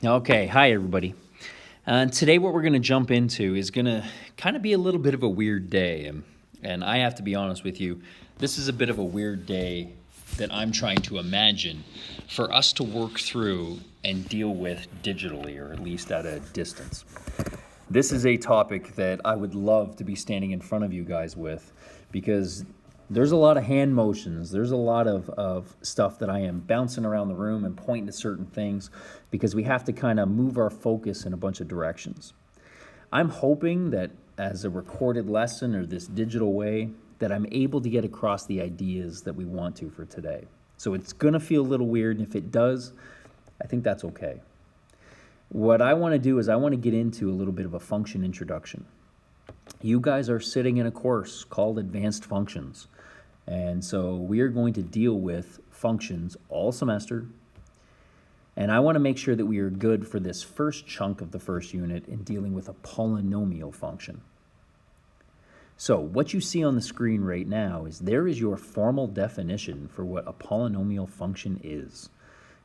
Okay, hi everybody. Today what we're going to jump into is going to kind of be a little bit of a weird day. And I have to be honest with you, this is a bit of a weird day that I'm trying to imagine for us to work through and deal with digitally, or at least at a distance. This is a topic that I would love to be standing in front of you guys with, because there's a lot of hand motions. There's a lot of stuff that I am bouncing around the room and pointing to certain things because we have to kind of move our focus in a bunch of directions. I'm hoping that as a recorded lesson or this digital way, that I'm able to get across the ideas that we want to for today. So it's going to feel a little weird, and if it does, I think that's okay. What I want to do is I want to get into a little bit of a function introduction. You guys are sitting in a course called Advanced Functions. And so we are going to deal with functions all semester. And I want to make sure that we are good for this first chunk of the first unit in dealing with a polynomial function. So what you see on the screen right now is there is your formal definition for what a polynomial function is.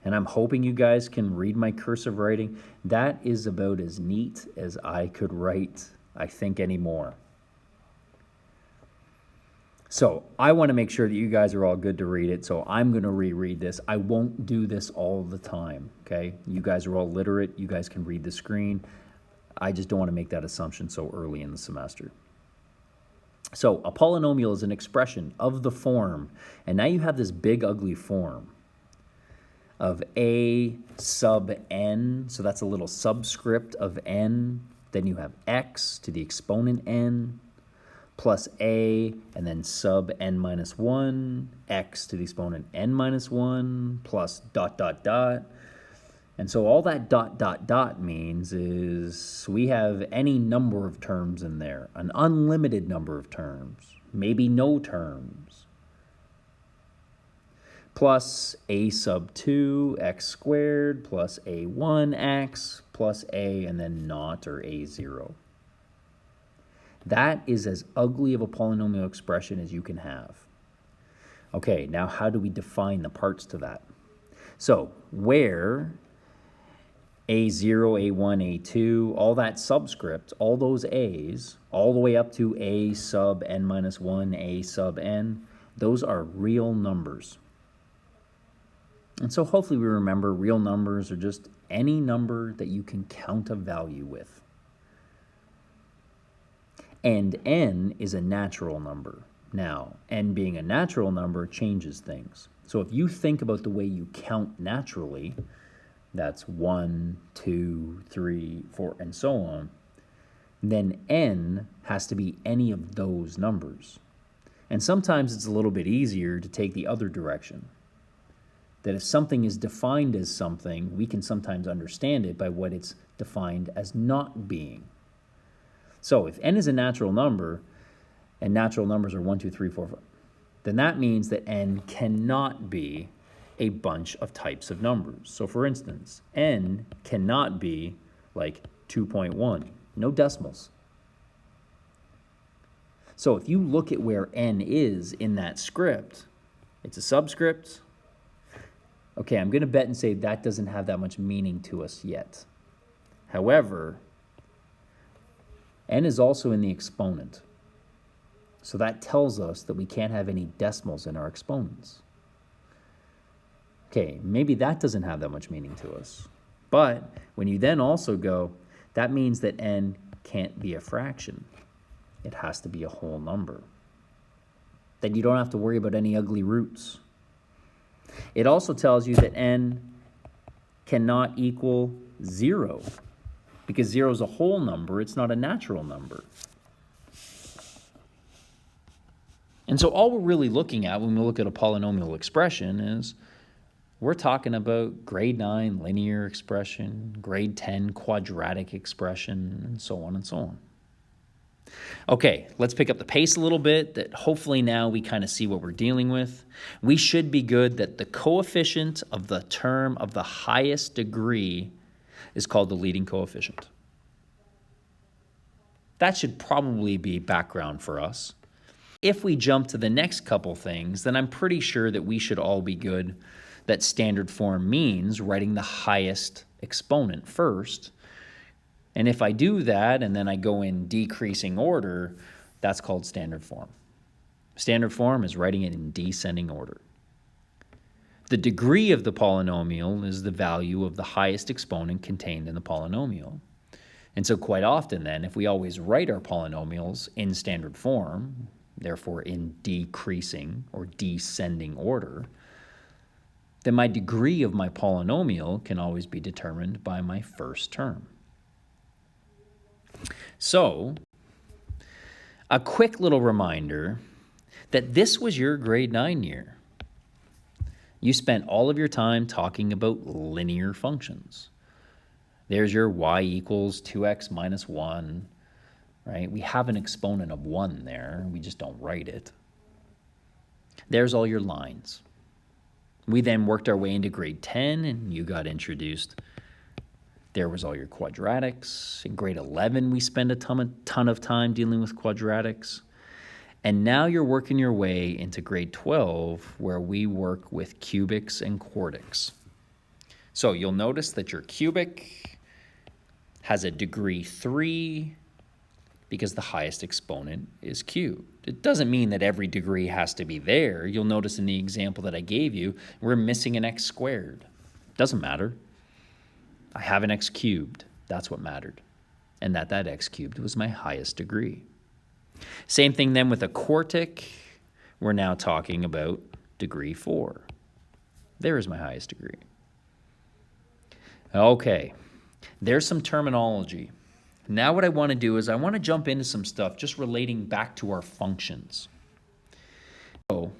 And I'm hoping you guys can read my cursive writing. That is about as neat as I could write, I think, anymore. So I want to make sure that you guys are all good to read it, so I'm going to reread this. I won't do this all the time, okay? You guys are all literate. You guys can read the screen. I just don't want to make that assumption so early in the semester. So a polynomial is an expression of the form, and now you have this big ugly form of a sub n, so that's a little subscript of n. Then you have x to the exponent n, plus a, and then sub n minus 1, x to the exponent n minus 1, plus dot, dot, dot. And so all that dot, dot, dot means is we have any number of terms in there, an unlimited number of terms, maybe no terms, plus a sub 2, x squared, plus a1x, plus a, and then naught, or a0. That is as ugly of a polynomial expression as you can have. Okay, now how do we define the parts to that? So where a0, a1, a2, all that subscript, all those a's, all the way up to a sub n minus 1, a sub n, those are real numbers. And so hopefully we remember real numbers are just any number that you can count a value with. And n is a natural number. Now, n being a natural number changes things. So if you think about the way you count naturally, that's 1, 2, 3, 4, and so on, then n has to be any of those numbers. And sometimes it's a little bit easier to take the other direction. That if something is defined as something, we can sometimes understand it by what it's defined as not being. So if n is a natural number, and natural numbers are 1, 2, 3, 4, 5, then that means that n cannot be a bunch of types of numbers. So for instance, n cannot be like 2.1, no decimals. So if you look at where n is in that script, it's a subscript. Okay, I'm going to bet and say that doesn't have that much meaning to us yet. However, n is also in the exponent. So that tells us that we can't have any decimals in our exponents. Okay, maybe that doesn't have that much meaning to us. But when you then also go, that means that n can't be a fraction. It has to be a whole number. Then you don't have to worry about any ugly roots. It also tells you that n cannot equal 0. Because 0 is a whole number, it's not a natural number. And so all we're really looking at when we look at a polynomial expression is we're talking about grade 9 linear expression, grade 10 quadratic expression, and so on and so on. Okay, let's pick up the pace a little bit, that hopefully now we kind of see what we're dealing with. We should be good that the coefficient of the term of the highest degree is called the leading coefficient. That should probably be background for us. If we jump to the next couple things, then I'm pretty sure that we should all be good that standard form means writing the highest exponent first. And if I do that and then I go in decreasing order, that's called standard form. Standard form is writing it in descending order. The degree of the polynomial is the value of the highest exponent contained in the polynomial. And so quite often then, if we always write our polynomials in standard form, therefore in decreasing or descending order, then my degree of my polynomial can always be determined by my first term. So, a quick little reminder that this was your grade 9 year. You spent all of your time talking about linear functions. There's your y equals 2x minus 1, right? We have an exponent of 1 there. We just don't write it. There's all your lines. We then worked our way into grade 10, and you got introduced. There was all your quadratics. In grade 11, we spent a ton of time dealing with quadratics. And now you're working your way into grade 12, where we work with cubics and quartics. So you'll notice that your cubic has a degree 3 because the highest exponent is cubed. It doesn't mean that every degree has to be there. You'll notice in the example that I gave you, we're missing an x squared. Doesn't matter. I have an x cubed. That's what mattered. And that x cubed was my highest degree. Same thing then with a quartic. We're now talking about degree 4. There is my highest degree. Okay, there's some terminology. Now what I want to do is I want to jump into some stuff just relating back to our functions. So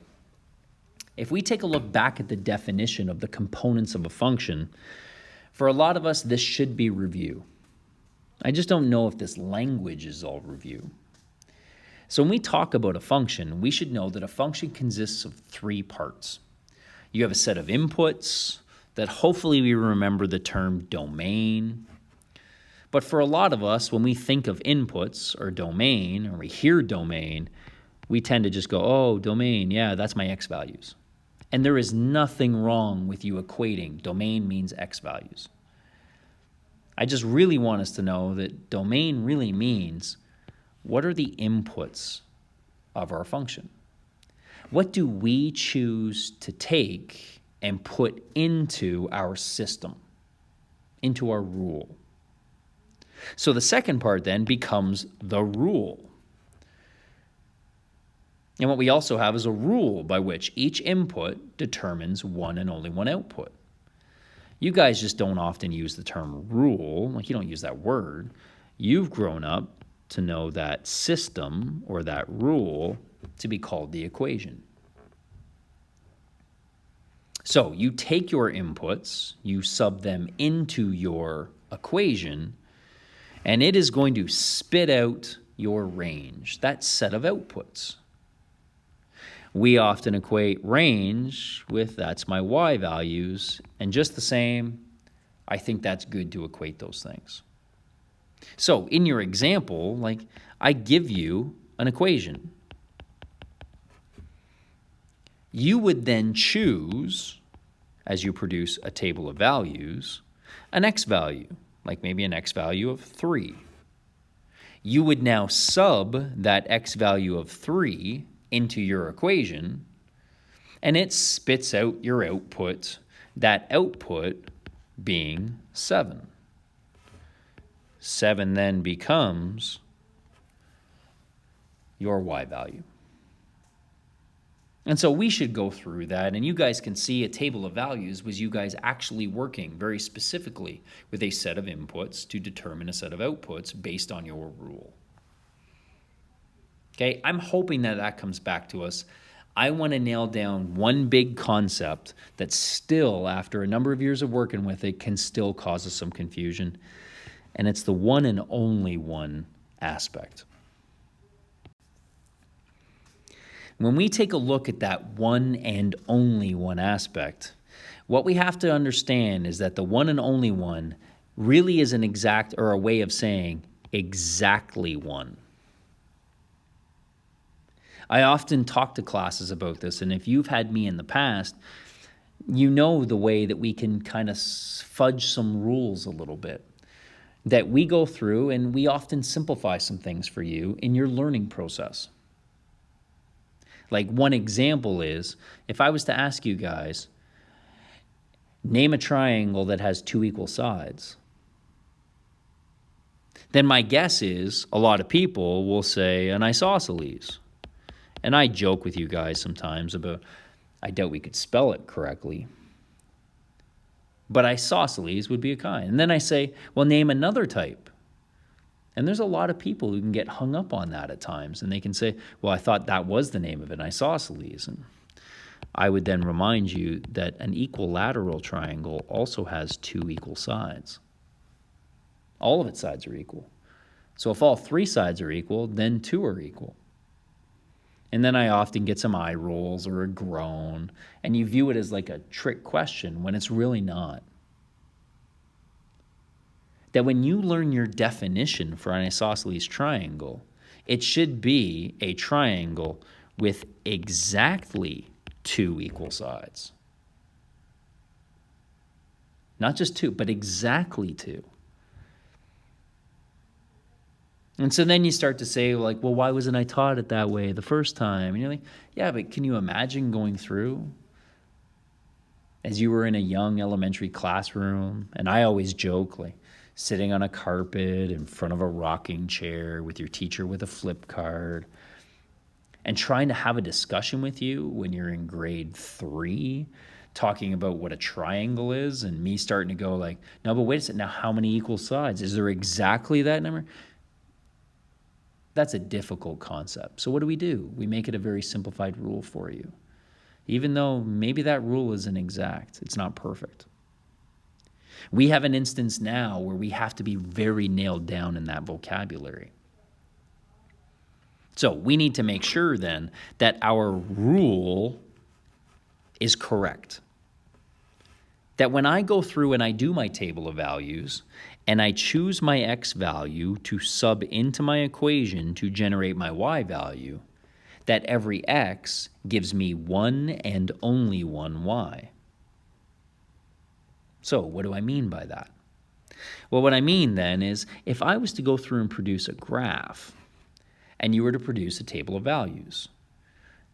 if we take a look back at the definition of the components of a function, for a lot of us, this should be review. I just don't know if this language is all review. So when we talk about a function, we should know that a function consists of 3 parts. You have a set of inputs that hopefully we remember the term domain. But for a lot of us, when we think of inputs or domain, or we hear domain, we tend to just go, oh, domain, yeah, that's my x values. And there is nothing wrong with you equating domain means x values. I just really want us to know that domain really means what are the inputs of our function? What do we choose to take and put into our system, into our rule? So the second part then becomes the rule. And what we also have is a rule by which each input determines one and only one output. You guys just don't often use the term rule, like you don't use that word. You've grown up to know that system or that rule to be called the equation. So you take your inputs, you sub them into your equation, and it is going to spit out your range, that set of outputs. We often equate range with that's my y values, and just the same, I think that's good to equate those things. So in your example, like I give you an equation. You would then choose, as you produce a table of values, an x value, like maybe an x value of 3. You would now sub that x value of 3 into your equation, and it spits out your output, that output being 7. 7 then becomes your y value. And so we should go through that, and you guys can see a table of values was you guys actually working very specifically with a set of inputs to determine a set of outputs based on your rule. Okay, I'm hoping that that comes back to us. I want to nail down one big concept that still, after a number of years of working with it, can still cause us some confusion, and it's the one and only one aspect. When we take a look at that one and only one aspect, what we have to understand is that the one and only one really is an exact, or a way of saying exactly one. I often talk to classes about this, and if you've had me in the past, you know the way that we can kind of fudge some rules a little bit, that we go through and we often simplify some things for you in your learning process. Like one example is, if I was to ask you guys, name a triangle that has two equal sides, then my guess is a lot of people will say an isosceles. And I joke with you guys sometimes about, I doubt we could spell it correctly, but isosceles would be a kind. And then I say, well, name another type. And there's a lot of people who can get hung up on that at times, and they can say, well, I thought that was the name of an isosceles. And I would then remind you that an equilateral triangle also has two equal sides. All of its sides are equal. So if all three sides are equal, then two are equal. And then I often get some eye rolls or a groan, and you view it as like a trick question when it's really not. That when you learn your definition for an isosceles triangle, it should be a triangle with exactly two equal sides. Not just two, but exactly two. And so then you start to say, like, well, why wasn't I taught it that way the first time? And you're like, yeah, but can you imagine going through as you were in a young elementary classroom? And I always joke, like, sitting on a carpet in front of a rocking chair with your teacher with a flip card and trying to have a discussion with you when you're in grade 3, talking about what a triangle is, and me starting to go like, no, but wait a second, now how many equal sides? Is there exactly that number? That's a difficult concept. So what do? We make it a very simplified rule for you. Even though maybe that rule isn't exact, it's not perfect. We have an instance now where we have to be very nailed down in that vocabulary. So we need to make sure then that our rule is correct. That when I go through and I do my table of values and I choose my x value to sub into my equation to generate my y value, that every x gives me one and only one y. So what do I mean by that? Well, what I mean then is if I was to go through and produce a graph and you were to produce a table of values,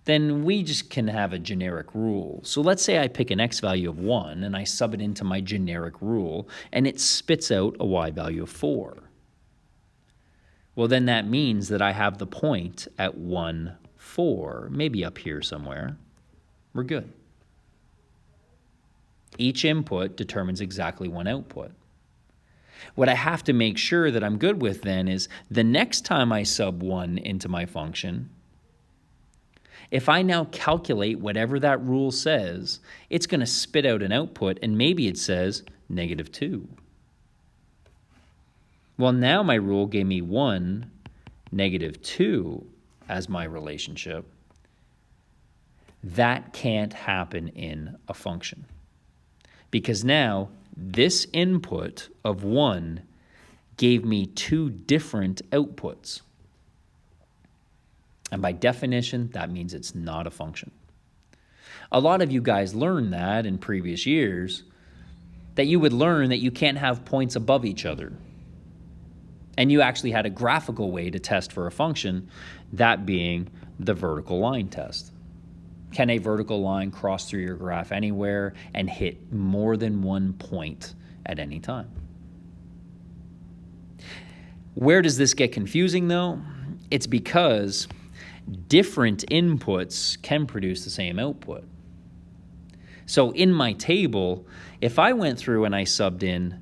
then we just can have a generic rule. So let's say I pick an x value of 1 and I sub it into my generic rule and it spits out a y value of 4. Well, then that means that I have the point at 1, 4, maybe up here somewhere. We're good. Each input determines exactly one output. What I have to make sure that I'm good with then is the next time I sub 1 into my function, if I now calculate whatever that rule says, it's going to spit out an output, and maybe it says -2. Well, now my rule gave me 1, -2 as my relationship. That can't happen in a function. Because now this input of 1 gave me two different outputs. And by definition, that means it's not a function. A lot of you guys learned that in previous years, that you would learn that you can't have points above each other. And you actually had a graphical way to test for a function, that being the vertical line test. Can a vertical line cross through your graph anywhere and hit more than one point at any time? Where does this get confusing though? It's because different inputs can produce the same output. So in my table, if I went through and I subbed in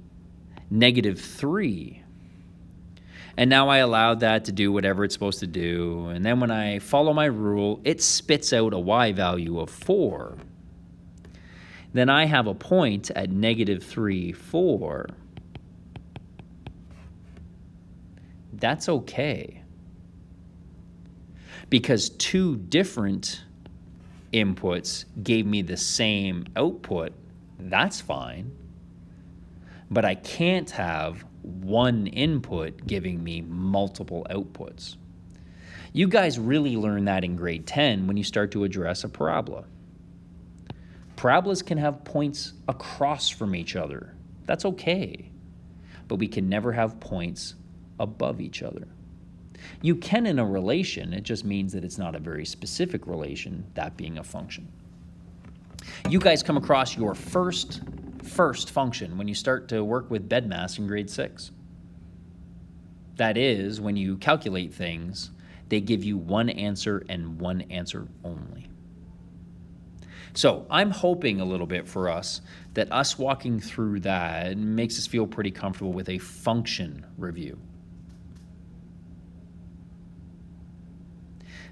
-3, and now I allowed that to do whatever it's supposed to do, and then when I follow my rule, it spits out a y value of 4, then I have a point at -3, 4. That's okay. Because two different inputs gave me the same output, that's fine. But I can't have one input giving me multiple outputs. You guys really learn that in grade 10 when you start to address a parabola. Parabolas can have points across from each other. That's okay. But we can never have points above each other. You can in a relation, it just means that it's not a very specific relation, that being a function. You guys come across your first function when you start to work with BEDMAS in grade 6. That is, when you calculate things, they give you one answer and one answer only. So I'm hoping a little bit for us that us walking through that makes us feel pretty comfortable with a function review.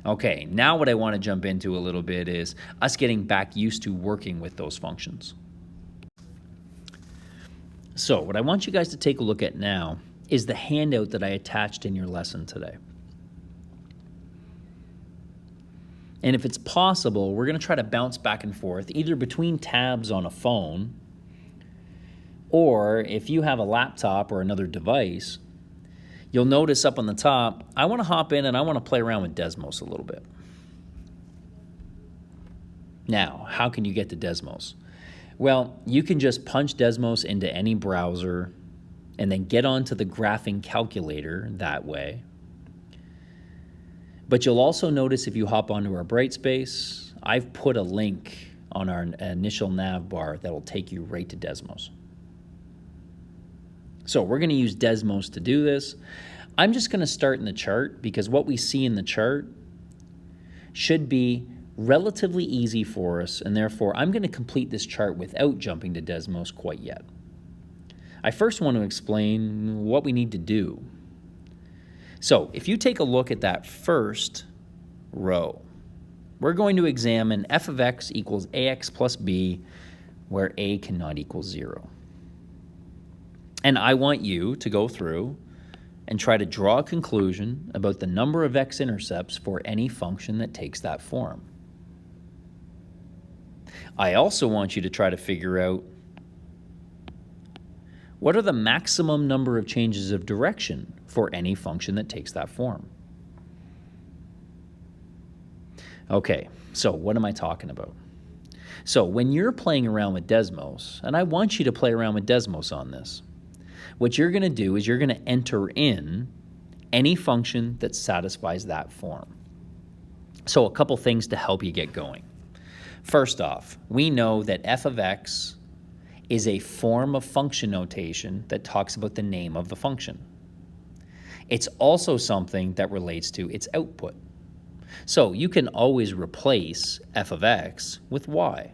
Okay, now what I want to jump into a little bit is us getting back used to working with those functions. So what I want you guys to take a look at now is the handout that I attached in your lesson today. And if it's possible, we're going to try to bounce back and forth, either between tabs on a phone, or if you have a laptop or another device, you'll notice up on the top, I want to hop in and I want to play around with Desmos a little bit. Now, how can you get to Desmos? Well, you can just punch Desmos into any browser and then get onto the graphing calculator that way. But you'll also notice if you hop onto our Brightspace, I've put a link on our initial nav bar that'll take you right to Desmos. So we're going to use Desmos to do this. I'm just going to start in the chart because what we see in the chart should be relatively easy for us, and therefore I'm going to complete this chart without jumping to Desmos quite yet. I first want to explain what we need to do. So if you take a look at that first row, we're going to examine f of x equals ax plus b, where a cannot equal 0. And I want you to go through and try to draw a conclusion about the number of x-intercepts for any function that takes that form. I also want you to try to figure out what are the maximum number of changes of direction for any function that takes that form. Okay, so what am I talking about? So when you're playing around with Desmos, and I want you to play around with Desmos on this, what you're going to do is you're going to enter in any function that satisfies that form. So a couple things to help you get going. First off, we know that f of x is a form of function notation that talks about the name of the function. It's also something that relates to its output. So you can always replace f of x with y.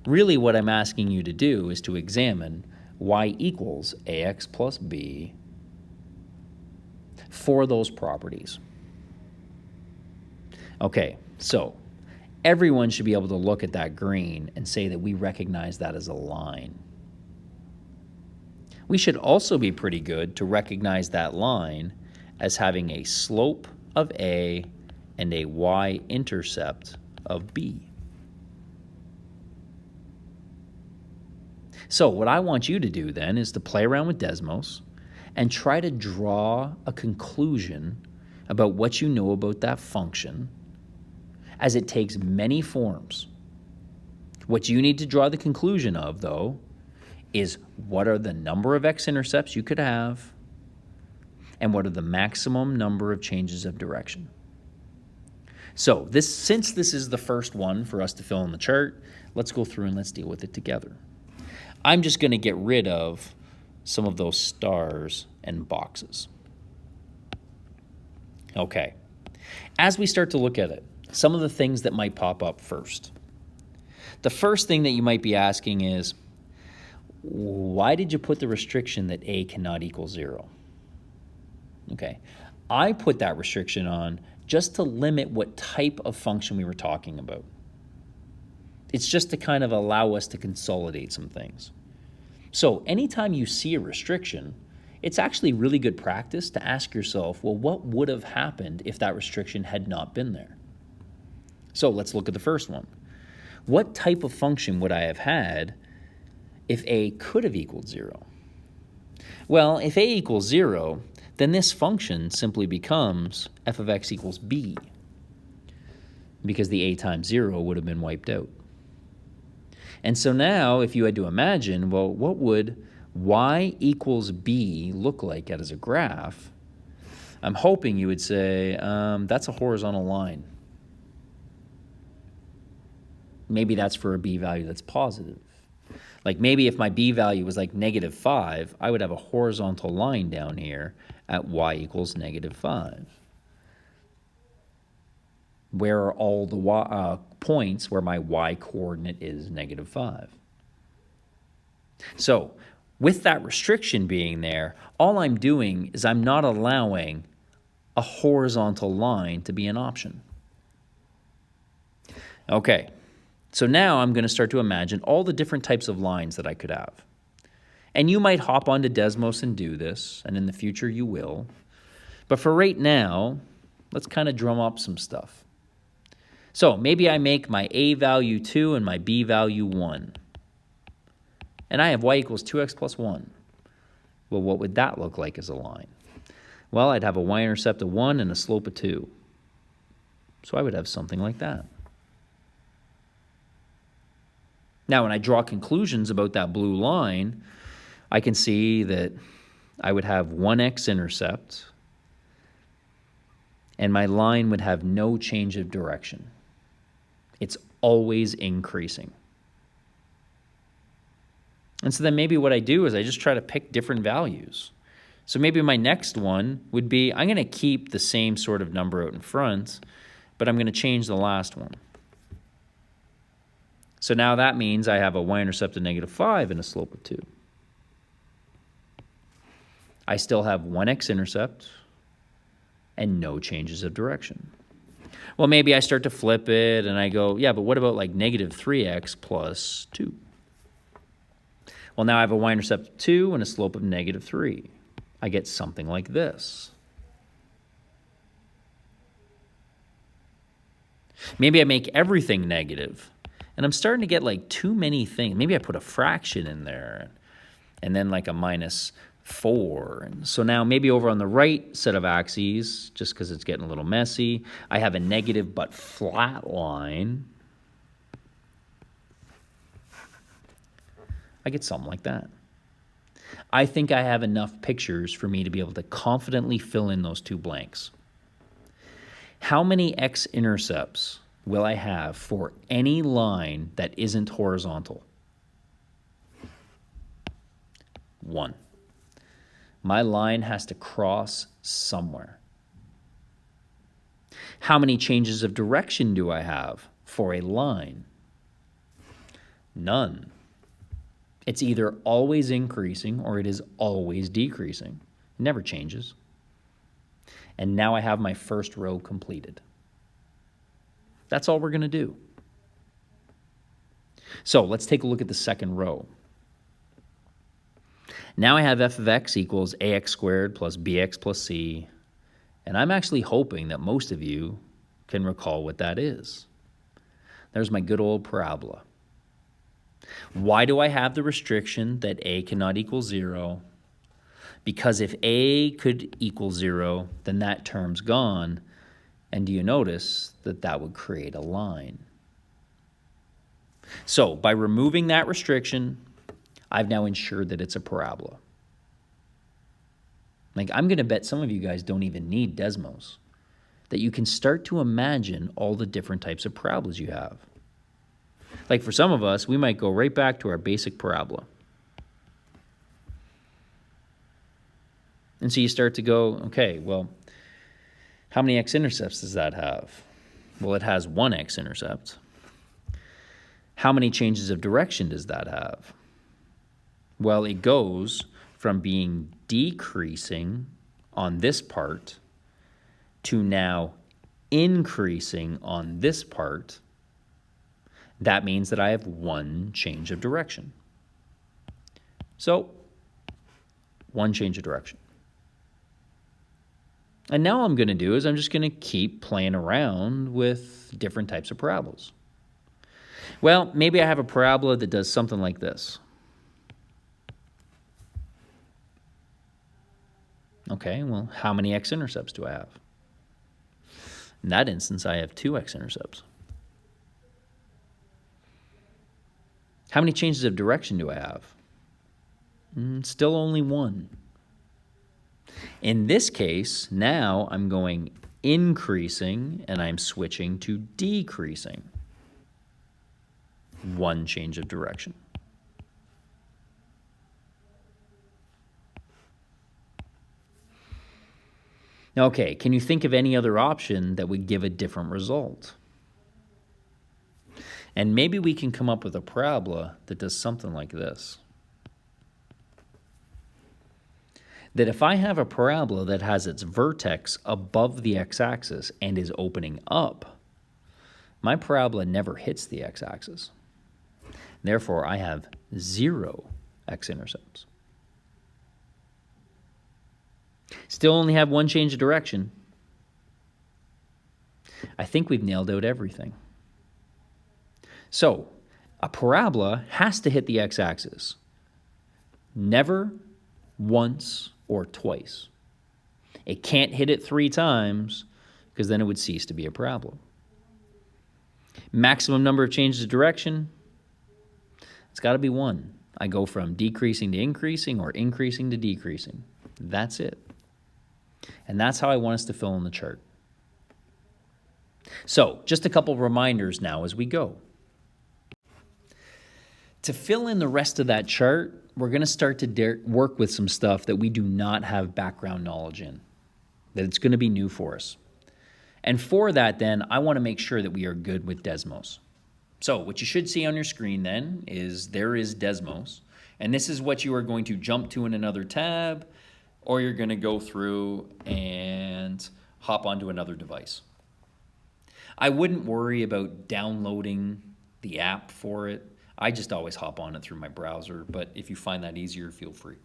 Really what I'm asking you to do is to examine y equals ax plus b for those properties. Okay, so everyone should be able to look at that green and say that we recognize that as a line. We should also be pretty good to recognize that line as having a slope of a and a y-intercept of b. So what I want you to do then is to play around with Desmos and try to draw a conclusion about what you know about that function, as it takes many forms. What you need to draw the conclusion of, though, is what are the number of x-intercepts you could have, and what are the maximum number of changes of direction. So since this is the first one for us to fill in the chart, let's go through and let's deal with it together. I'm just going to get rid of some of those stars and boxes. Okay. As we start to look at it, some of the things that might pop up first. The first thing that you might be asking is, why did you put the restriction that a cannot equal 0? Okay, I put that restriction on just to limit what type of function we were talking about. It's just to kind of allow us to consolidate some things. So anytime you see a restriction, it's actually really good practice to ask yourself, well, what would have happened if that restriction had not been there? So let's look at the first one. What type of function would I have had if a could have equaled 0? Well, if a equals 0, then this function simply becomes f of x equals b, because the a times 0 would have been wiped out. And so now if you had to imagine, well, what would y equals b look like as a graph? I'm hoping you would say, that's a horizontal line. Maybe that's for a b value that's positive. Like maybe if my b value was like -5, I would have a horizontal line down here at y equals -5. Where are all the points where my y coordinate is -5? So with that restriction being there, all I'm doing is I'm not allowing a horizontal line to be an option. Okay, so now I'm going to start to imagine all the different types of lines that I could have. And you might hop onto Desmos and do this, and in the future you will. But for right now, let's kind of drum up some stuff. So maybe I make my a value 2 and my b value 1. And I have y equals 2x plus 1. Well, what would that look like as a line? Well, I'd have a y-intercept of 1 and a slope of 2. So I would have something like that. Now, when I draw conclusions about that blue line, I can see that I would have one x-intercept, and my line would have no change of direction. It's always increasing. And so then maybe what I do is I just try to pick different values. So maybe my next one would be, I'm going to keep the same sort of number out in front, but I'm going to change the last one. So now that means I have a y-intercept of -5 and a slope of 2. I still have one x-intercept and no changes of direction. Well, maybe I start to flip it and I go, yeah, but what about like -3x plus 2? Well, now I have a y-intercept of 2 and a slope of -3. I get something like this. Maybe I make everything negative, and I'm starting to get like too many things. Maybe I put a fraction in there, and then like a -4. And so now maybe over on the right set of axes, just because it's getting a little messy, I have a negative but flat line. I get something like that. I think I have enough pictures for me to be able to confidently fill in those two blanks. How many x-intercepts will I have for any line that isn't horizontal? 1. My line has to cross somewhere. How many changes of direction do I have for a line? None. It's either always increasing or it is always decreasing. It never changes. And now I have my first row completed. That's all we're going to do. So let's take a look at the second row. Now I have f of x equals ax squared plus bx plus c. And I'm actually hoping that most of you can recall what that is. There's my good old parabola. Why do I have the restriction that a cannot equal 0? Because if a could equal 0, then that term's gone. And do you notice that that would create a line? So by removing that restriction, I've now ensured that it's a parabola. Like, I'm going to bet some of you guys don't even need Desmos, that you can start to imagine all the different types of parabolas you have. Like for some of us, we might go right back to our basic parabola. And so you start to go, okay, well, how many x-intercepts does that have? Well, it has one x-intercept. How many changes of direction does that have? Well, it goes from being decreasing on this part to now increasing on this part. That means that I have one change of direction. So, one change of direction. And now all I'm going to do is I'm just going to keep playing around with different types of parabolas. Well, maybe I have a parabola that does something like this. Okay, well, how many x-intercepts do I have? In that instance, I have two x-intercepts. How many changes of direction do I have? Still only one. In this case, now I'm going increasing and I'm switching to decreasing. One change of direction. Okay, can you think of any other option that would give a different result? And maybe we can come up with a parabola that does something like this. That if I have a parabola that has its vertex above the x-axis and is opening up, my parabola never hits the x-axis. Therefore, I have 0 x-intercepts. Still only have one change of direction. I think we've nailed out everything. So, a parabola has to hit the x-axis. Never, once, or twice. It can't hit it 3 times because then it would cease to be a parabola. Maximum number of changes of direction, it's got to be 1. I go from decreasing to increasing or increasing to decreasing. That's it. And that's how I want us to fill in the chart. So, just a couple reminders now as we go. To fill in the rest of that chart, we're going to start to work with some stuff that we do not have background knowledge in, that it's going to be new for us. And for that, then, I want to make sure that we are good with Desmos. So what you should see on your screen, then, is there is Desmos. And this is what you are going to jump to in another tab, or you're going to go through and hop onto another device. I wouldn't worry about downloading the app for it. I just always hop on it through my browser, but if you find that easier, feel free.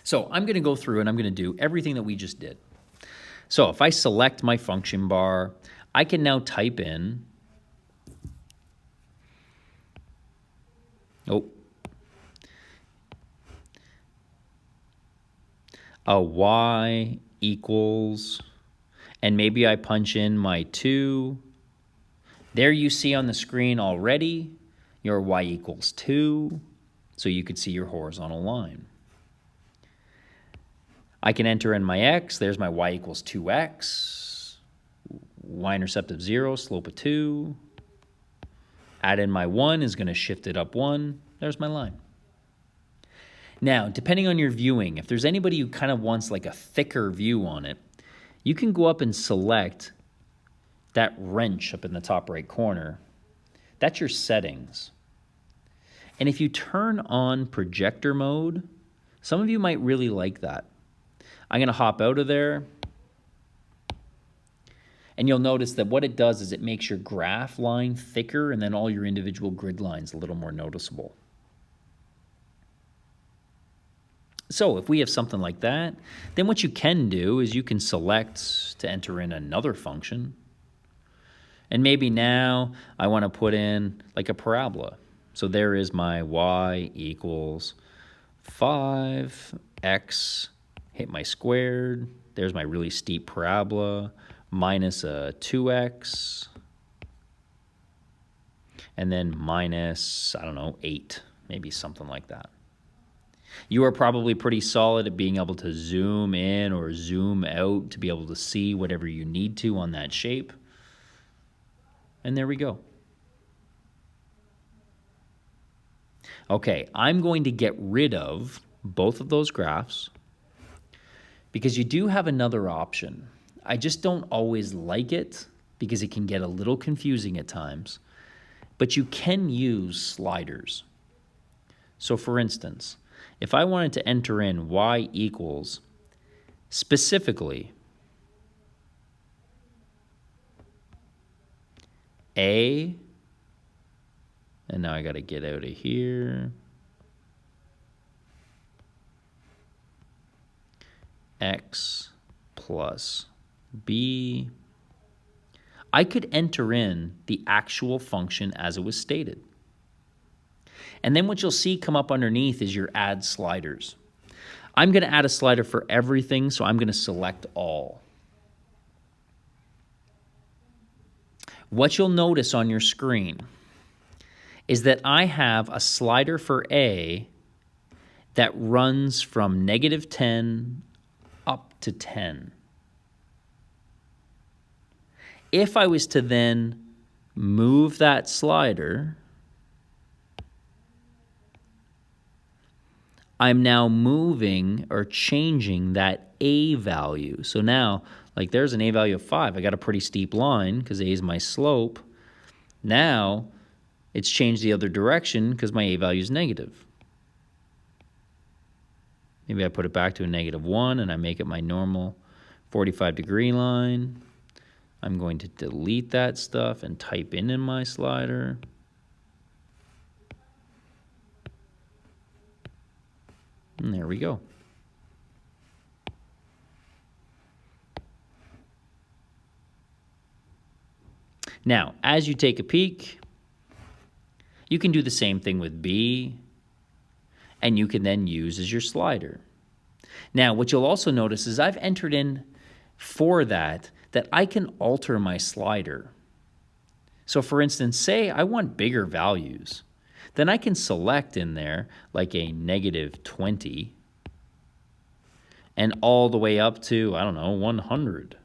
So I'm going to go through and I'm going to do everything that we just did. So if I select my function bar, I can now type in, a y equals, and maybe I punch in my 2. There you see on the screen already your y equals 2, so you could see your horizontal line. I can enter in my x. There's my y equals 2x, y-intercept of 0, slope of 2. Add in my 1 is going to shift it up 1. There's my line. Now, depending on your viewing, if there's anybody who kind of wants like a thicker view on it, you can go up and select that wrench up in the top right corner. That's your settings. And if you turn on projector mode, some of you might really like that. I'm going to hop out of there. And you'll notice that what it does is it makes your graph line thicker and then all your individual grid lines a little more noticeable. So if we have something like that, then what you can do is you can select to enter in another function. And maybe now I want to put in like a parabola. So there is my y equals 5x, hit my squared. There's my really steep parabola, minus a 2x, and then minus, 8, maybe something like that. You are probably pretty solid at being able to zoom in or zoom out to be able to see whatever you need to on that shape. And there we go. Okay, I'm going to get rid of both of those graphs because you do have another option. I just don't always like it because it can get a little confusing at times, but you can use sliders. So for instance, if I wanted to enter in y equals specifically a, and now I got to get out of here, x plus b, I could enter in the actual function as it was stated. And then what you'll see come up underneath is your add sliders. I'm going to add a slider for everything, so I'm going to select all. What you'll notice on your screen is that I have a slider for A that runs from -10 up to 10. If I was to then move that slider, I'm now moving or changing that A value. So now, like there's an A value of 5. I got a pretty steep line because A is my slope. Now, it's changed the other direction because my A value is negative. Maybe I put it back to a -1 and I make it my normal 45-degree line. I'm going to delete that stuff and type in my slider. And there we go. Now, as you take a peek, you can do the same thing with B, and you can then use as your slider. Now, what you'll also notice is I've entered in for that I can alter my slider. So for instance, say I want bigger values. Then I can select in there like a -20 and all the way up to, I don't know, 100.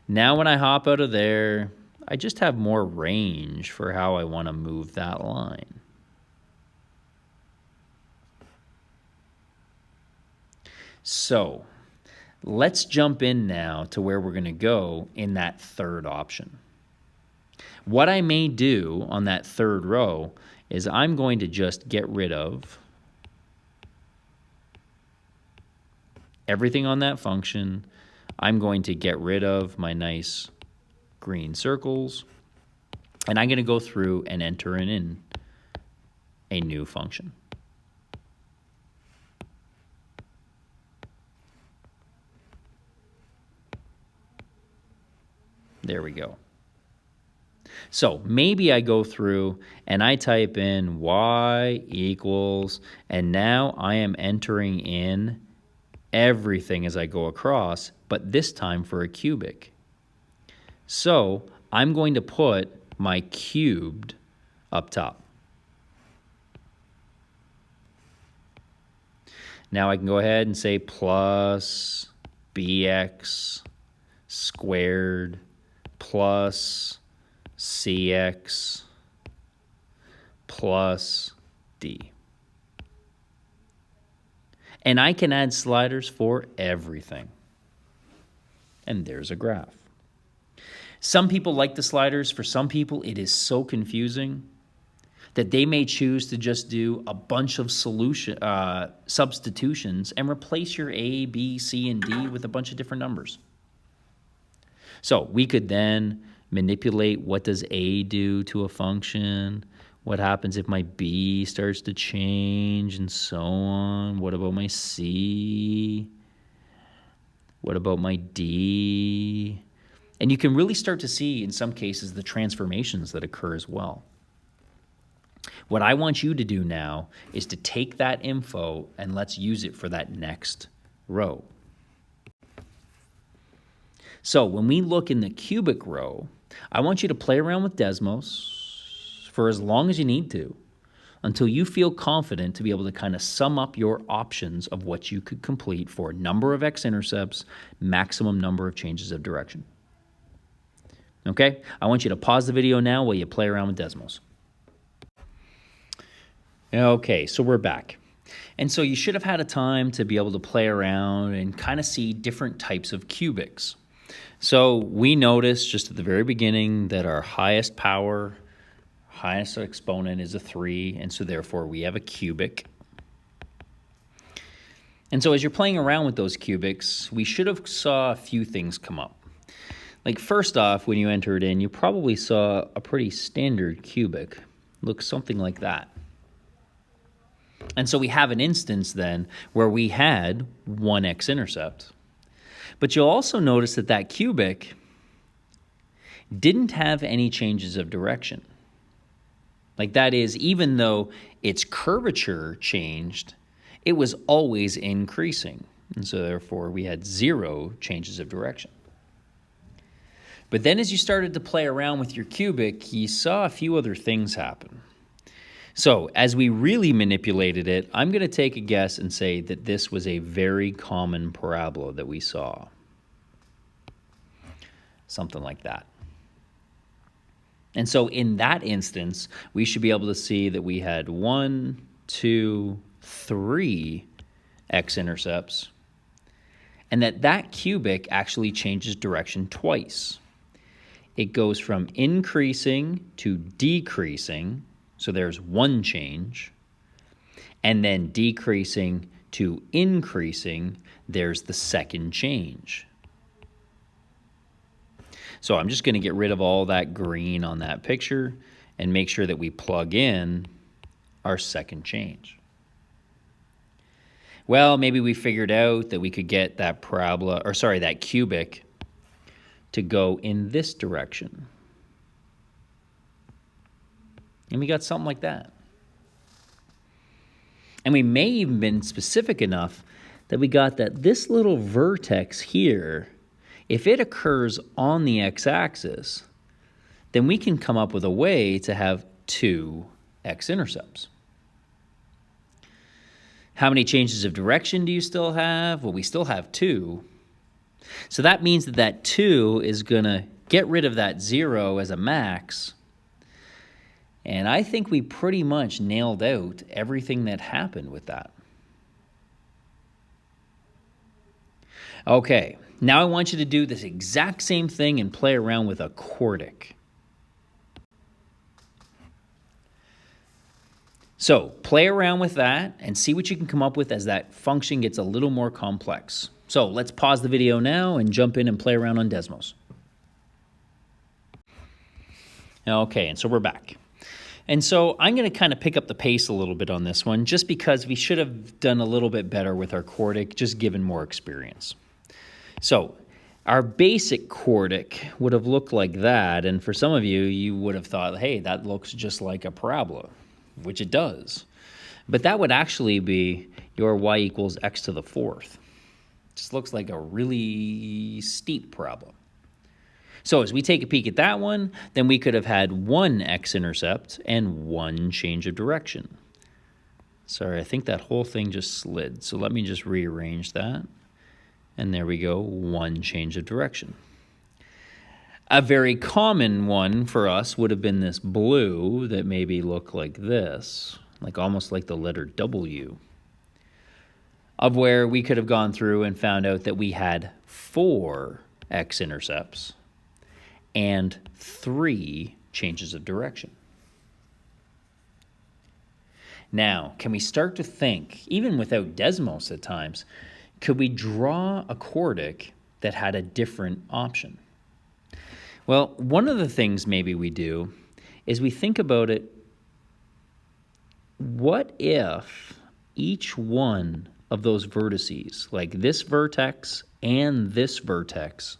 Now when I hop out of there, I just have more range for how I want to move that line. So let's jump in now to where we're going to go in that third option. What I may do on that third row is I'm going to just get rid of everything on that function. I'm going to get rid of my nice green circles, and I'm going to go through and enter in a new function. There we go. So maybe I go through and I type in y equals, and now I am entering in everything as I go across, but this time for a cubic. So I'm going to put my cubed up top. Now I can go ahead and say plus bx squared plus cx plus d. And I can add sliders for everything. And there's a graph. Some people like the sliders. For some people, it is so confusing that they may choose to just do a bunch of substitutions and replace your A, B, C, and D with a bunch of different numbers. So we could then manipulate what does A do to a function, what happens if my B starts to change, and so on. What about my C? What about my D? And you can really start to see, in some cases, the transformations that occur as well. What I want you to do now is to take that info and let's use it for that next row. So when we look in the cubic row, I want you to play around with Desmos for as long as you need to until you feel confident to be able to kind of sum up your options of what you could complete for number of x-intercepts, maximum number of changes of direction. Okay? I want you to pause the video now while you play around with Desmos. Okay, so we're back. And so you should have had a time to be able to play around and kind of see different types of cubics. So we noticed just at the very beginning that our highest power, highest exponent is a 3, and so therefore we have a cubic. And so as you're playing around with those cubics, we should have saw a few things come up. Like first off, when you entered in, you probably saw a pretty standard cubic. Looks something like that. And so we have an instance then where we had one x-intercept. But you'll also notice that that cubic didn't have any changes of direction. Like that is, even though its curvature changed, it was always increasing. And so therefore we had 0 changes of direction. But then as you started to play around with your cubic, you saw a few other things happen. So as we really manipulated it, I'm going to take a guess and say that this was a very common parabola that we saw. Something like that. And so in that instance, we should be able to see that we had 1, 2, 3 x-intercepts, and that cubic actually changes direction twice. It goes from increasing to decreasing, so there's one change, and then decreasing to increasing, there's the second change. So I'm just going to get rid of all that green on that picture and make sure that we plug in our second change. Well, maybe we figured out that we could get that parabola, or sorry, that cubic to go in this direction. And we got something like that. And we may even been specific enough that we got that this little vertex here, if it occurs on the x-axis, then we can come up with a way to have 2 x-intercepts. How many changes of direction do you still have? Well, we still have 2. So that means that that 2 is going to get rid of that 0 as a max. And I think we pretty much nailed out everything that happened with that. Okay, now I want you to do this exact same thing and play around with a quartic. So play around with that and see what you can come up with as that function gets a little more complex. So let's pause the video now and jump in and play around on Desmos. Okay, and so we're back. And so I'm going to kind of pick up the pace a little bit on this one, just because we should have done a little bit better with our quartic, just given more experience. So our basic quartic would have looked like that, and for some of you, you would have thought, hey, that looks just like a parabola, which it does. But that would actually be your y equals x to the 4th. Just looks like a really steep parabola. So as we take a peek at that one, then we could have had 1 x-intercept and 1 change of direction. Sorry, I think that whole thing just slid. So let me just rearrange that. And there we go, 1 change of direction. A very common one for us would have been this blue that maybe looked like this, like almost like the letter W, of where we could have gone through and found out that we had 4 x-intercepts and 3 changes of direction. Now, can we start to think, even without Desmos at times, could we draw a quartic that had a different option? Well, one of the things maybe we do is we think about it, what if each one of those vertices, like this vertex and this vertex,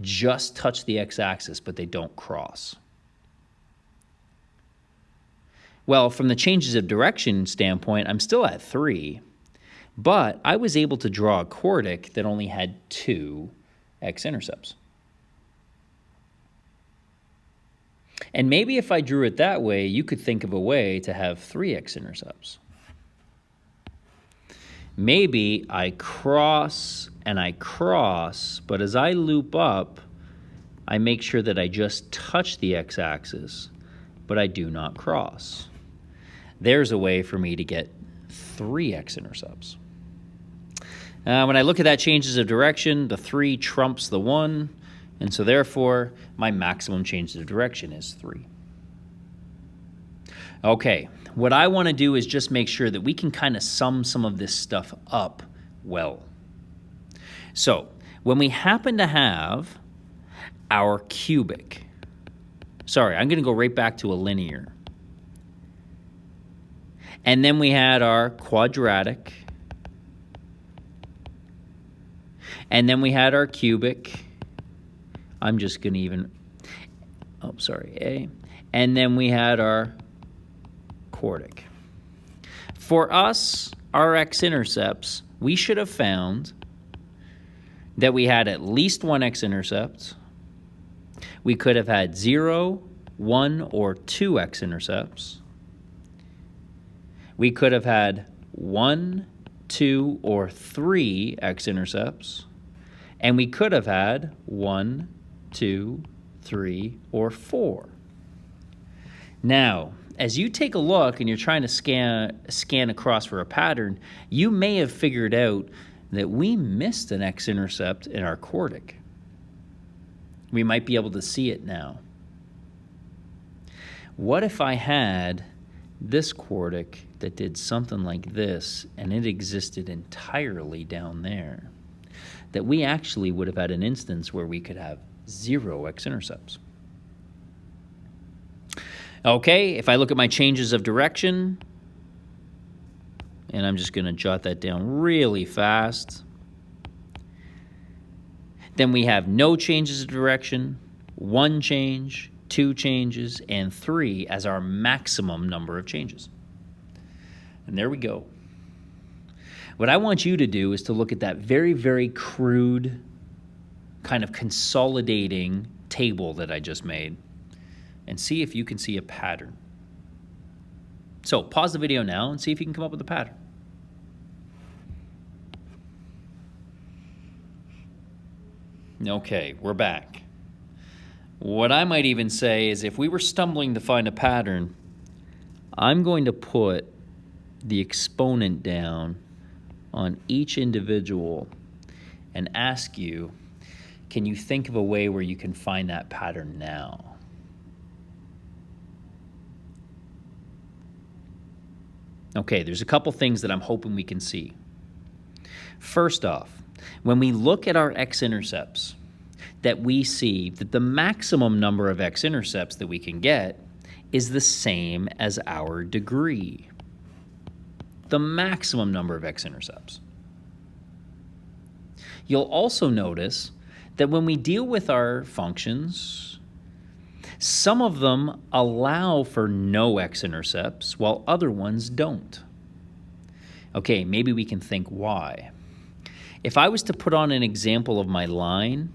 just touch the x-axis, but they don't cross? Well, from the changes of direction standpoint, I'm still at 3, but I was able to draw a quartic that only had 2 x-intercepts. And maybe if I drew it that way, you could think of a way to have 3 x-intercepts. Maybe I cross and I cross, but as I loop up, I make sure that I just touch the x-axis, but I do not cross. There's a way for me to get 3 x-intercepts. When I look at that changes of direction, the 3 trumps the 1, and so therefore, my maximum change of direction is 3. Okay, what I want to do is just make sure that we can kind of sum some of this stuff up well. So, when we happen to have our cubic, sorry, I'm going to go right back to a linear. And then we had our quadratic. And then we had our cubic. I'm just going to even, A. And then we had our quartic. For us, our x-intercepts, we should have found that we had at least 1 x-intercept We could have had 0, 1, or 2 x-intercepts. We could have had 1, 2, or 3 x-intercepts. And we could have had 1, 2, 3, or 4. Now, as you take a look and you're trying to scan across for a pattern, you may have figured out that we missed an x-intercept in our quartic. We might be able to see it now. What if I had this quartic that did something like this and it existed entirely down there? That we actually would have had an instance where we could have 0 x-intercepts. Okay, if I look at my changes of direction, and I'm just going to jot that down really fast, then we have no changes of direction, 1 change, 2 changes, and 3 as our maximum number of changes. And there we go. What I want you to do is to look at that very, very crude kind of consolidating table that I just made and see if you can see a pattern. So pause the video now and see if you can come up with a pattern. Okay, we're back. What I might even say is if we were stumbling to find a pattern, I'm going to put the exponent down on each individual and ask you, can you think of a way where you can find that pattern now? Okay, there's a couple things that I'm hoping we can see. First off, when we look at our x-intercepts, that we see that the maximum number of x-intercepts that we can get is the same as our degree. The maximum number of x-intercepts. You'll also notice that when we deal with our functions, some of them allow for no x-intercepts while other ones don't. Okay, maybe we can think why. If I was to put on an example of my line,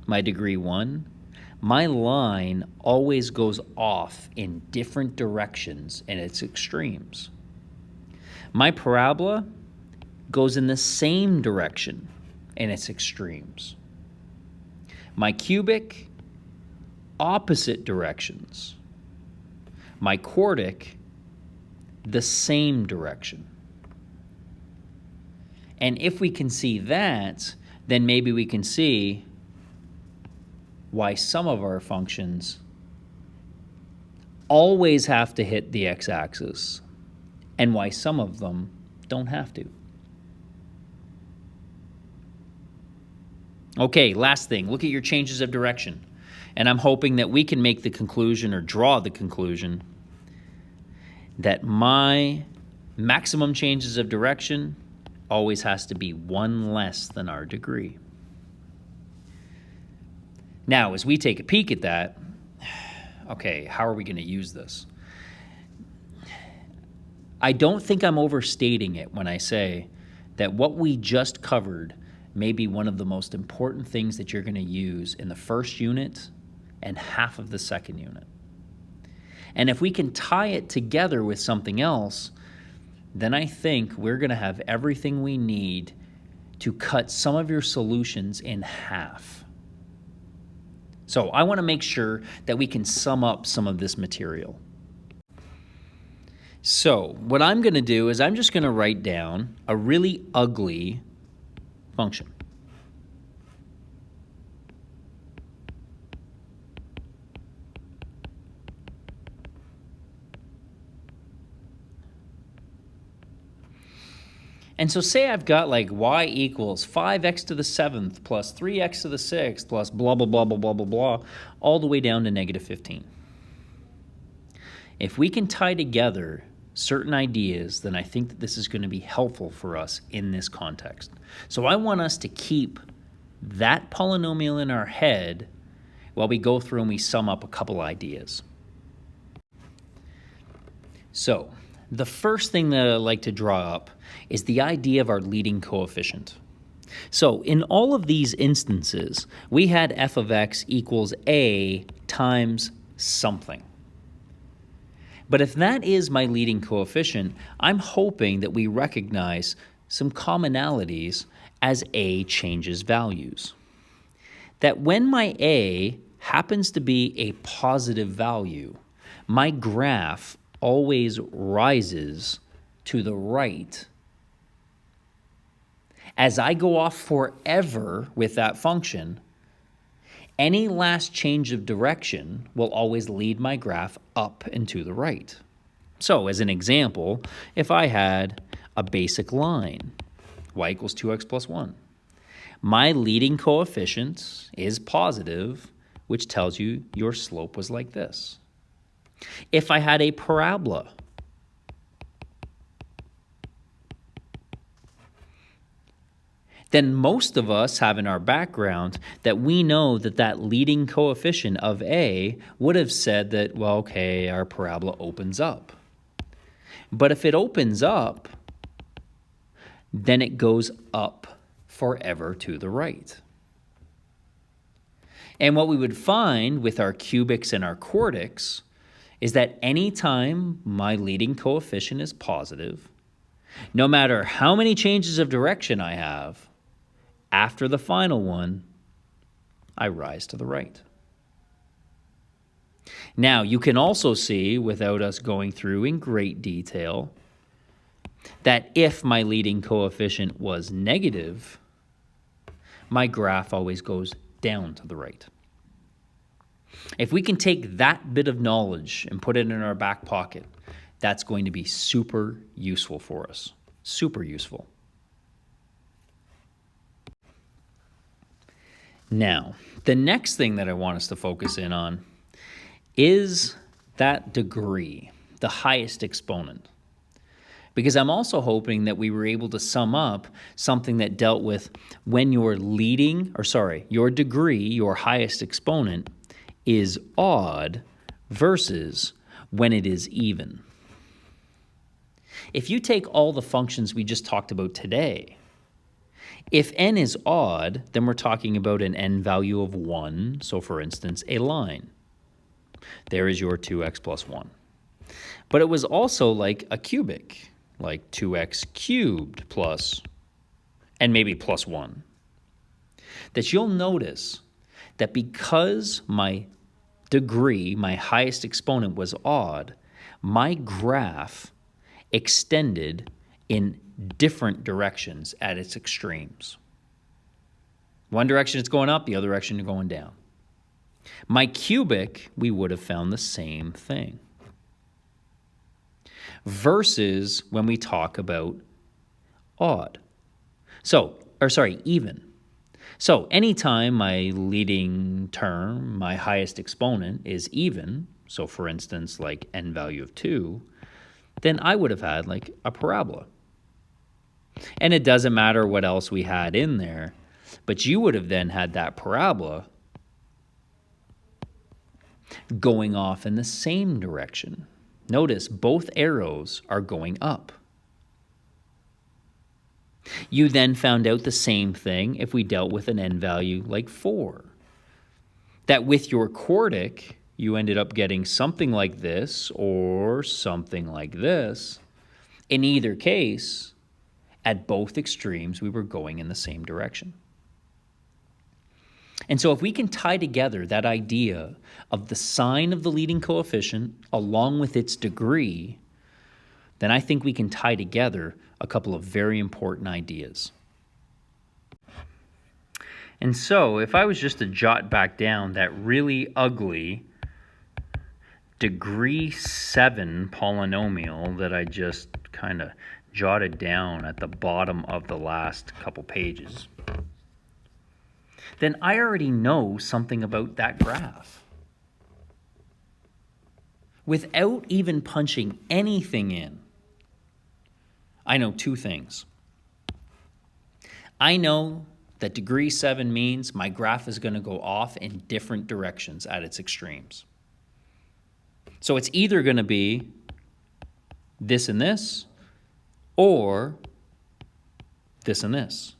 my degree 1, my line always goes off in different directions in its extremes. My parabola goes in the same direction in its extremes. My cubic, opposite directions. My quartic, the same direction. And if we can see that, then maybe we can see why some of our functions always have to hit the x-axis and why some of them don't have to. Okay, last thing, look at your changes of direction. And I'm hoping that we can make the conclusion or draw the conclusion that my maximum changes of direction always has to be 1 less than our degree. Now, as we take a peek at that, okay, how are we going to use this? I don't think I'm overstating it when I say that what we just covered may be one of the most important things that you're going to use in the first unit and half of the second unit. And if we can tie it together with something else, then I think we're going to have everything we need to cut some of your solutions in half. So I want to make sure that we can sum up some of this material. So what I'm going to do is I'm just going to write down a really ugly function. And so say I've got like y equals 5x to the 7th plus 3x to the 6th plus blah, blah, blah, blah, blah, blah, blah, all the way down to negative 15. If we can tie together certain ideas, then I think that this is going to be helpful for us in this context. So I want us to keep that polynomial in our head while we go through and we sum up a couple ideas. So the first thing that I like to draw up is the idea of our leading coefficient. So in all of these instances, we had f of x equals a times something. But if that is my leading coefficient, I'm hoping that we recognize some commonalities as a changes values. That when my a happens to be a positive value, my graph always rises to the right. As I go off forever with that function, any last change of direction will always lead my graph up and to the right. So as an example, if I had a basic line, y equals 2x plus 1, my leading coefficient is positive, which tells you your slope was like this. If I had a parabola, then most of us have in our background that we know that that leading coefficient of a would have said that, well, okay, our parabola opens up. But if it opens up, then it goes up forever to the right. And what we would find with our cubics and our quartics is that anytime my leading coefficient is positive, no matter how many changes of direction I have, after the final one, I rise to the right. Now, you can also see, without us going through in great detail, that if my leading coefficient was negative, my graph always goes down to the right. If we can take that bit of knowledge and put it in our back pocket, that's going to be super useful for us. Super useful. Now, the next thing that I want us to focus in on is that degree, the highest exponent. Because I'm also hoping that we were able to sum up something that dealt with when your your degree, your highest exponent, is odd versus when it is even. If you take all the functions we just talked about today, if n is odd, then we're talking about an n value of 1. So for instance, a line. There is your 2x plus 1. But it was also like a cubic, like 2x cubed plus, and maybe plus 1. That you'll notice that because my degree, my highest exponent was odd, my graph extended in different directions at its extremes. One direction it's going up, the other direction it's going down. My cubic, we would have found the same thing. Versus when we talk about even. So anytime my leading term, my highest exponent, is even, so for instance, like n value of 2, then I would have had like a parabola. And it doesn't matter what else we had in there, but you would have then had that parabola going off in the same direction. Notice both arrows are going up. You then found out the same thing if we dealt with an n value like 4. That with your quartic, you ended up getting something like this or something like this. In either case, at both extremes, we were going in the same direction. And so if we can tie together that idea of the sign of the leading coefficient along with its degree, then I think we can tie together a couple of very important ideas. And so if I was just to jot back down that really ugly degree 7 polynomial that I just kind of jotted down at the bottom of the last couple pages, then I already know something about that graph. Without even punching anything in, I know two things. I know that degree 7 means my graph is going to go off in different directions at its extremes. So it's either going to be this and this, or this and this.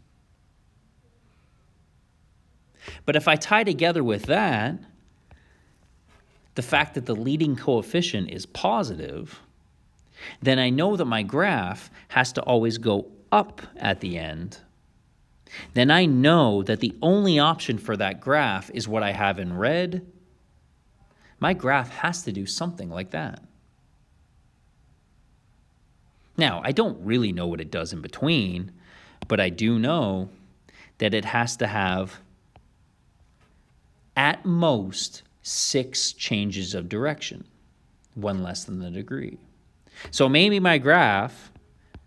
But if I tie together with that, the fact that the leading coefficient is positive, then I know that my graph has to always go up at the end. Then I know that the only option for that graph is what I have in red. My graph has to do something like that. Now, I don't really know what it does in between, but I do know that it has to have at most 6 changes of direction, one less than the degree. So maybe my graph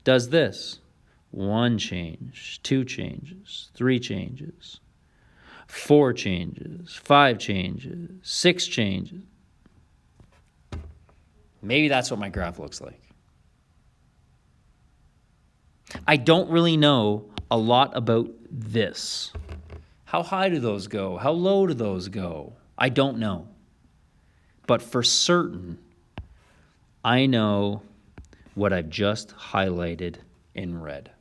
does this: 1 change, 2 changes, 3 changes, 4 changes, 5 changes, 6 changes. Maybe that's what my graph looks like. I don't really know a lot about this. How high do those go? How low do those go? I don't know. But for certain, I know what I've just highlighted in red.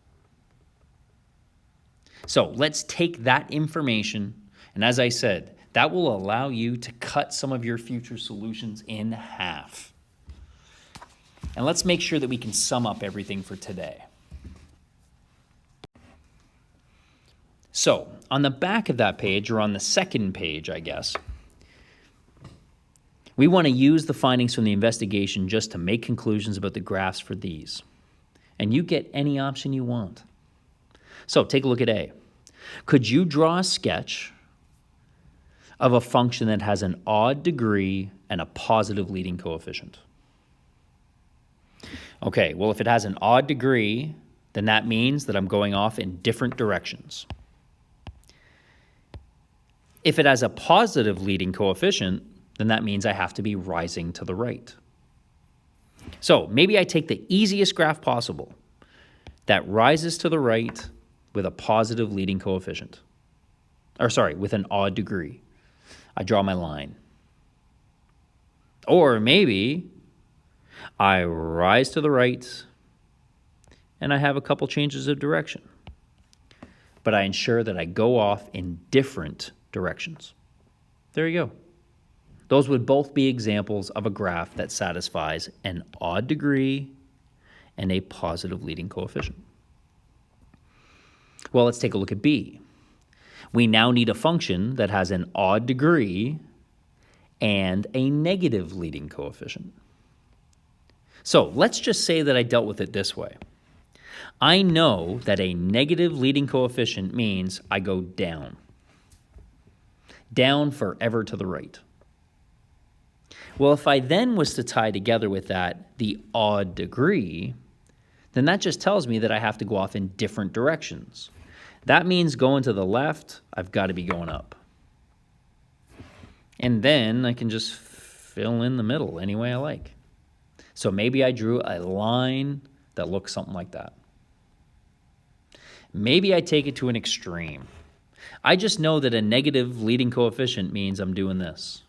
So let's take that information, and as I said, that will allow you to cut some of your future solutions in half. And let's make sure that we can sum up everything for today. So, on the back of that page, or on the second page, I guess, we want to use the findings from the investigation just to make conclusions about the graphs for these. And you get any option you want. So, take a look at A. Could you draw a sketch of a function that has an odd degree and a positive leading coefficient? Okay, well, if it has an odd degree, then that means that I'm going off in different directions. If it has a positive leading coefficient, then that means I have to be rising to the right. So maybe I take the easiest graph possible that rises to the right with a positive leading coefficient. With an odd degree. I draw my line. Or maybe I rise to the right and I have a couple changes of direction. But I ensure that I go off in different directions. There you go. Those would both be examples of a graph that satisfies an odd degree and a positive leading coefficient. Well, let's take a look at B. We now need a function that has an odd degree and a negative leading coefficient. So let's just say that I dealt with it this way. I know that a negative leading coefficient means I go down. Down forever to the right. Well, if I then was to tie together with that the odd degree, then that just tells me that I have to go off in different directions. That means going to the left, I've got to be going up. And then I can just fill in the middle any way I like. So maybe I drew a line that looks something like that. Maybe I take it to an extreme. I just know that a negative leading coefficient means I'm doing this.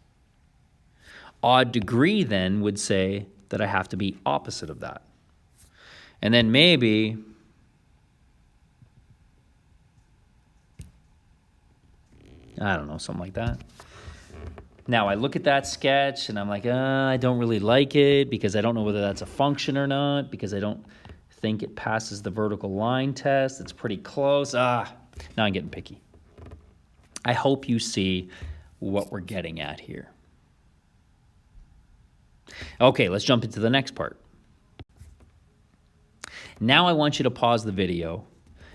Odd degree then would say that I have to be opposite of that. And then maybe I don't know, something like that. Now I look at that sketch and I'm like, I don't really like it because I don't know whether that's a function or not, because I don't think it passes the vertical line test. It's pretty close. Now I'm getting picky. I hope you see what we're getting at here. Okay, let's jump into the next part. Now I want you to pause the video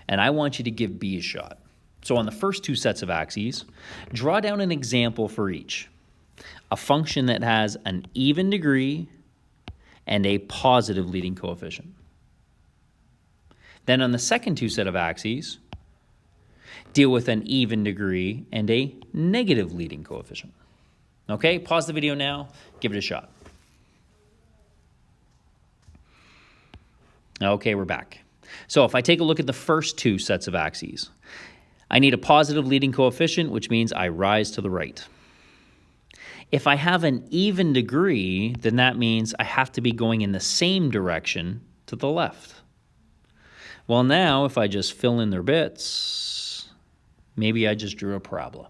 and I want you to give B a shot. So on the first two sets of axes, draw down an example for each. A function that has an even degree and a positive leading coefficient. Then on the second two set of axes, deal with an even degree and a negative leading coefficient. Okay, pause the video now, give it a shot. Okay, we're back. So if I take a look at the first two sets of axes, I need a positive leading coefficient, which means I rise to the right. If I have an even degree, then that means I have to be going in the same direction to the left. Well, now if I just fill in their bits, maybe I just drew a parabola.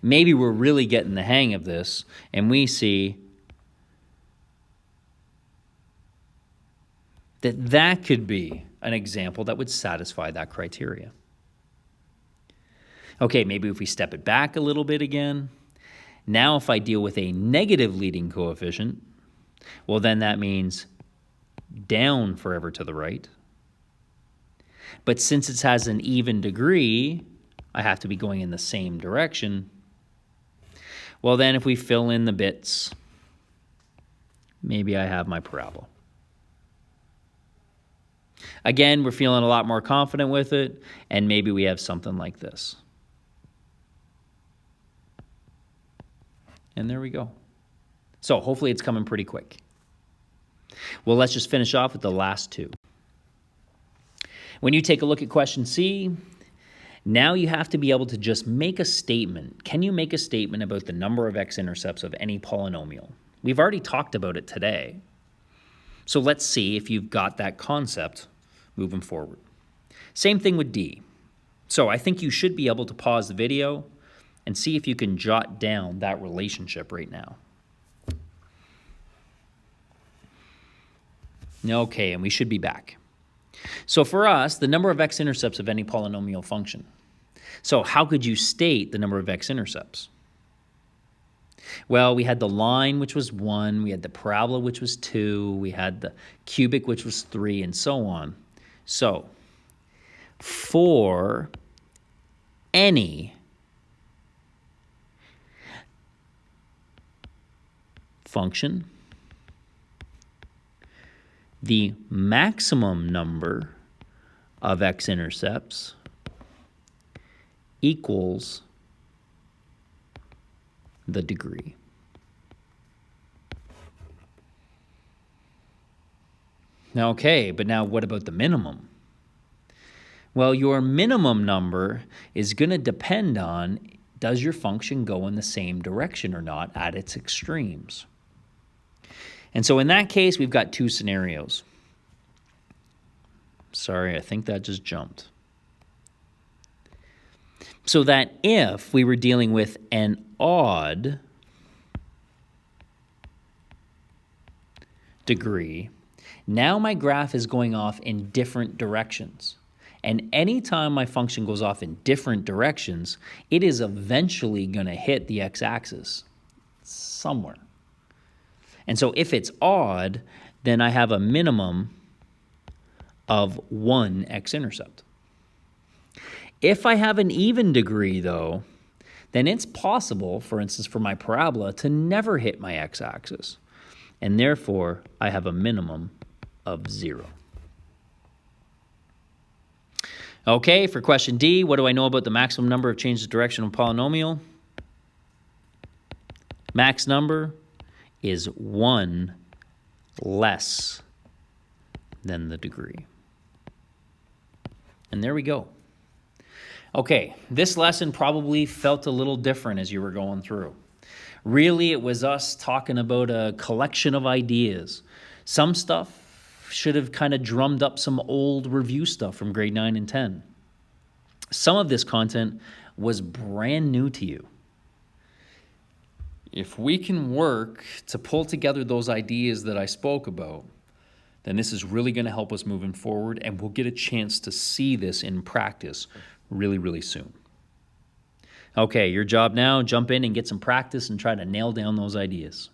Maybe we're really getting the hang of this, and we see that that could be an example that would satisfy that criteria. Okay, maybe if we step it back a little bit again, now if I deal with a negative leading coefficient, well then that means down forever to the right. But since it has an even degree, I have to be going in the same direction. Well then if we fill in the bits, maybe I have my parabola. Again, we're feeling a lot more confident with it, and maybe we have something like this. And there we go. So hopefully it's coming pretty quick. Well, let's just finish off with the last two. When you take a look at question C, now you have to be able to just make a statement. Can you make a statement about the number of x-intercepts of any polynomial? We've already talked about it today. So let's see if you've got that concept moving forward. Same thing with D. So I think you should be able to pause the video and see if you can jot down that relationship right now. Okay, and we should be back. So for us, the number of x-intercepts of any polynomial function. So how could you state the number of x-intercepts? Well, we had the line, which was 1. We had the parabola, which was 2. We had the cubic, which was 3, and so on. So for any function, the maximum number of x-intercepts equals the degree. Okay, but now what about the minimum? Well, your minimum number is going to depend on, does your function go in the same direction or not at its extremes? And so in that case, we've got two scenarios. Sorry, I think that just jumped. So that if we were dealing with an odd degree, now my graph is going off in different directions. And anytime my function goes off in different directions, it is eventually going to hit the x-axis somewhere. And so if it's odd, then I have a minimum of 1 x-intercept. If I have an even degree, though, then it's possible, for instance, for my parabola to never hit my x-axis. And therefore, I have a minimum of 0. Okay, for question D, what do I know about the maximum number of changes of direction of a polynomial? Max number is 1 less than the degree. And there we go. Okay, this lesson probably felt a little different as you were going through. Really, it was us talking about a collection of ideas. Some stuff should have kind of drummed up some old review stuff from grade 9 and 10. Some of this content was brand new to you. If we can work to pull together those ideas that I spoke about, then this is really going to help us moving forward, and we'll get a chance to see this in practice really, really soon. Okay, your job now, jump in and get some practice and try to nail down those ideas.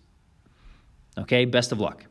Okay, best of luck.